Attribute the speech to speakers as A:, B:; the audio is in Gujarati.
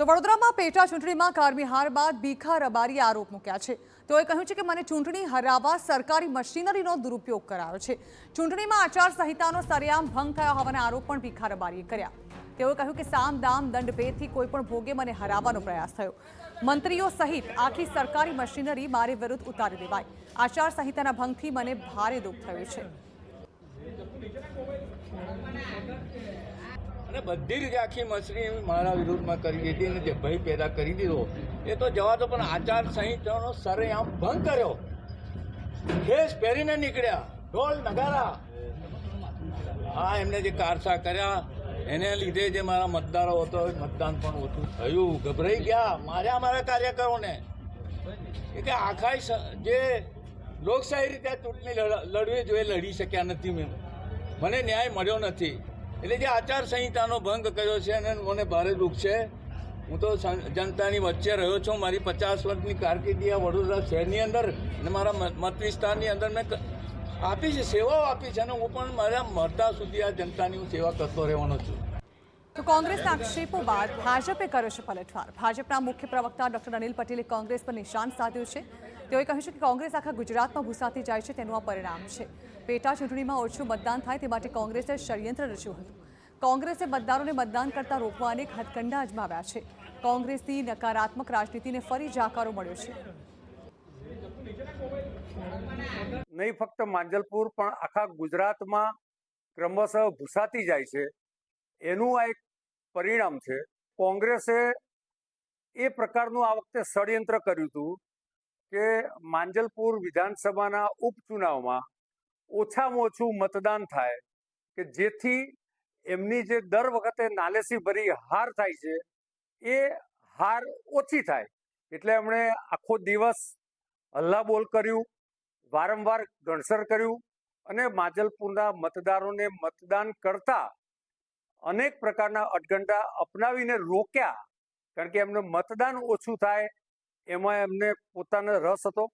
A: તો વડોદરામાં પેટા ચૂંટણીમાં કારમી હાર બાદ ભીખા રબારીએ આરોપ મૂક્યા છે। તેઓએ કહ્યું છે કે મને ચૂંટણી હરાવવા સરકારી મશીનરીનો દુરુપયોગ કરાયો છે। ચૂંટણીમાં આચારસંહિતાનો સરેઆમ ભંગ થયો હોવાના આરોપ પણ ભીખા રબારીએ કર્યા। તેઓએ કહ્યું કે સામ દામ દંડ ભેદથી કોઈપણ ભોગે મને હરાવવાનો પ્રયાસ થયો। મંત્રીઓ સહિત આખી સરકારી મશીનરી મારી વિરુદ્ધ ઉતારી દેવાઈ। આચારસંહિતાના ભંગથી મને ભારે દુઃખ થયું છે।
B: અને બધી રીતે આખી મશીનરી મારા વિરુદ્ધમાં કરી દીધી અને જે ભય પેદા કરી દીધો એ તો જવા દો, પણ આચાર સંહિતાનો સરેઆમ ભંગ કર્યો। ખેસ પહેરીને નીકળ્યા, ઢોલ નગારા, આ એમને જે કારસા કર્યા એને લીધે જે મારા મતદારો હતો મતદાન પણ ઓછું થયું, ગભરાઈ ગયા, માર્યા મારા કાર્યકરોને। એ કે આખા જે લોકશાહી રીતે ચૂંટણી લડવી જોઈએ લડી શક્યા નથી। મને ન્યાય મળ્યો નથી। એટલે જે આચાર સંહિતાનો ભંગ કર્યો છે અને મને ભારે દુઃખ છે। હું તો જનતાની વચ્ચે રહ્યો છું। મારી 50 વર્ષની કારકિર્દી આ વડોદરા શહેરની અંદર અને મારા મત વિસ્તારની અંદર મેં આપી છે, સેવાઓ આપી છે અને હું પણ મારા મરતા સુધી આ જનતાની હું સેવા કરતો રહેવાનો છું।
A: તો કોંગ્રેસના આક્ષેપો બાદ ભાજપે કર્યો છે પલટવાર। ભાજપના મુખ્ય પ્રવક્તા ડોક્ટર અનિલ પટેલે કોંગ્રેસ પર નિશાન સાધ્યું છે। તેઓએ કહ્યું છે કે કોંગ્રેસ આખા ગુજરાતમાં ભૂસાતી જાય છે તેનું આ પરિણામ છે। પેટા ચૂંટણીમાં ઓછું મતદાન થાય તે માટે કોંગ્રેસે ષડયંત્ર રચ્યું હતું। કોંગ્રેસે મતદારોને મતદાન કરતા રોકવા અનેક હથકંડા અજમાવ્યા છે। કોંગ્રેસની નકારાત્મક રાજનીતિને ફરી જાકારો મળ્યો છે।
C: નહીં ફક્ત માંજલપુર પણ આખા ગુજરાતમાં ક્રમશઃ ભૂસાતી જાય છે એનું આ એક પરિણામ છે। કોંગ્રેસે એ પ્રકારનું આ વખતે ષડયંત્ર કર્યું હતું કે માંજલપુર વિધાનસભાના ઉપચુનાવમાં ઓછામાં ઓછું મતદાન થાય કે જેથી એમની જે દર વખતે નાલેસી ભરી હાર થાય છે એ હાર ઓછી થાય। એટલે એમણે આખો દિવસ હલ્લાબોલ કર્યું, વારંવાર ગણસર કર્યું અને માંજલપુરના મતદારોને મતદાન કરતા અનેક પ્રકારના અટગંડા અપનાવીને રોક્યા। કારણ કે એમને મતદાન ઓછું થાય એમાં એમને પોતાનો રસ હતો।